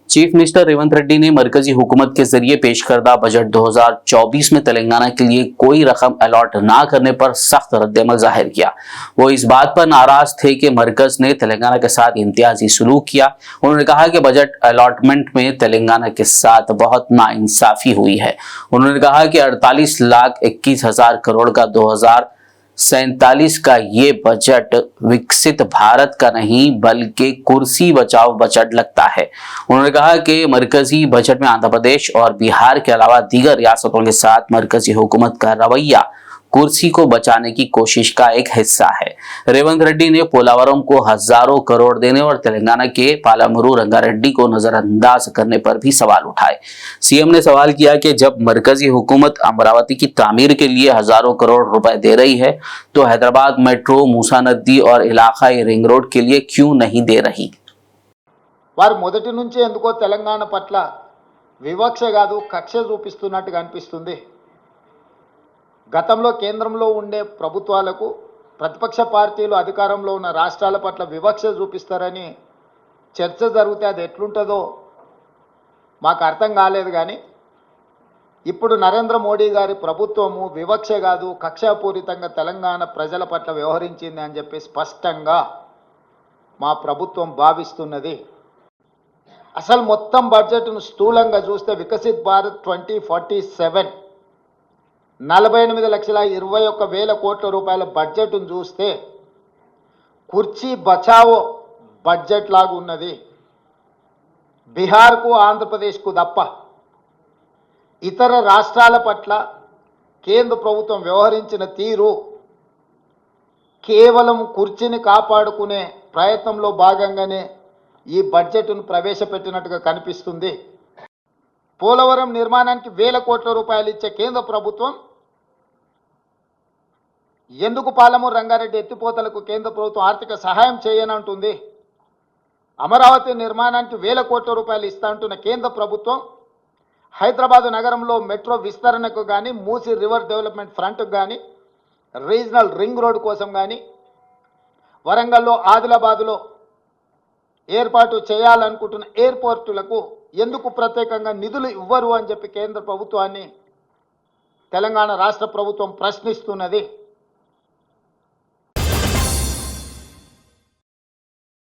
Chief minister Revanth Reddy ने मरकजी हुकूमत के जरिए पेश करदा बजट 2024 में तेलंगाना के लिए कोई रकम अलॉट ना करने पर सख्त रद्दमल जाहिर किया। वो इस बात पर नाराज थे कि मरकज ने तेलंगाना के साथ इम्तियाजी सलूक किया। उन्होंने कहा कि बजट अलॉटमेंट में तेलंगाना के साथ बहुत नाइंसाफी हुई है। उन्होंने कहा कि 48,21,000 करोड़ का 2047 का ये बजट विकसित भारत का नहीं बल्कि कुर्सी बचाओ बजट लगता है। उन्होंने कहा कि मरकजी बजट में आंध्र प्रदेश और बिहार के अलावा दीगर रियासतों के साथ मरकजी हुकूमत का रवैया कुर्सी को बचाने की कोशिश का एक हिस्सा है। रेवंत रेड्डी ने पोलावरम को हजारों करोड़ देने और तेलंगाना के पालामुरु रंगारेड्डी को नजरअंदाज करने पर भी सवाल उठाए। सीएम ने सवाल किया कि जब मरकजी हुकूमत अमरावती की तामीर के लिए हजारों करोड़ रुपए दे रही है तो हैदराबाद मेट्रो, मूसा नदी और इलाकाई रिंग रोड के लिए क्यों नहीं दे रही। వారు మొదటి నుంచి ఎందుకో తెలంగాణ పట్ల వివక్ష కాదు కక్ష చూపిస్తున్నట్టుగా అనిపిస్తుంది. గతంలో కేంద్రంలో ఉండే ప్రభుత్వాలకు ప్రతిపక్ష పార్టీలు అధికారంలో ఉన్న రాష్ట్రాల పట్ల వివక్ష చూపిస్తారని చర్చ జరిగితే అది ఎట్లుంటుందో మాకు అర్థం కాలేదు. కానీ ఇప్పుడు నరేంద్ర మోడీ గారి ప్రభుత్వము వివక్ష కాదు కక్షాపూరితంగా తెలంగాణ ప్రజల పట్ల వ్యవహరించింది అని చెప్పి స్పష్టంగా మా ప్రభుత్వం భావిస్తున్నది. అసలు మొత్తం బడ్జెట్ను స్థూలంగా చూస్తే వికసిత్ భారత్ 2047 48,21,000 కోట్ల రూపాయల బడ్జెట్ను చూస్తే కుర్చీ బచావో బడ్జెట్ లాగా ఉన్నది. బీహార్కు ఆంధ్రప్రదేశ్కు తప్ప ఇతర రాష్ట్రాల పట్ల కేంద్ర ప్రభుత్వం వ్యవహరించిన తీరు కేవలం కుర్చీని కాపాడుకునే ప్రయత్నంలో భాగంగానే ఈ బడ్జెట్ను ప్రవేశపెట్టినట్టుగా కనిపిస్తుంది. పోలవరం నిర్మాణానికి 1,000 కోట్ల రూపాయలు ఇచ్చే కేంద్ర ప్రభుత్వం ఎందుకు పాలమూరు రంగారెడ్డి ఎత్తిపోతలకు కేంద్ర ప్రభుత్వం ఆర్థిక సహాయం చేయనంటుంది? అమరావతి నిర్మాణానికి 1,000 కోట్ల రూపాయలు ఇస్తా అంటున్న కేంద్ర ప్రభుత్వం హైదరాబాద్ నగరంలో మెట్రో విస్తరణకు కానీ, మూసీ రివర్ డెవలప్మెంట్ ఫ్రంట్కు కానీ, రీజనల్ రింగ్ రోడ్ కోసం కానీ, వరంగల్లో ఆదిలాబాద్లో ఏర్పాటు చేయాలనుకుంటున్న ఎయిర్పోర్టులకు ఎందుకు ప్రత్యేకంగా నిధులు ఇవ్వరు అని చెప్పి కేంద్ర ప్రభుత్వాన్ని తెలంగాణ రాష్ట్ర ప్రభుత్వం ప్రశ్నిస్తున్నది.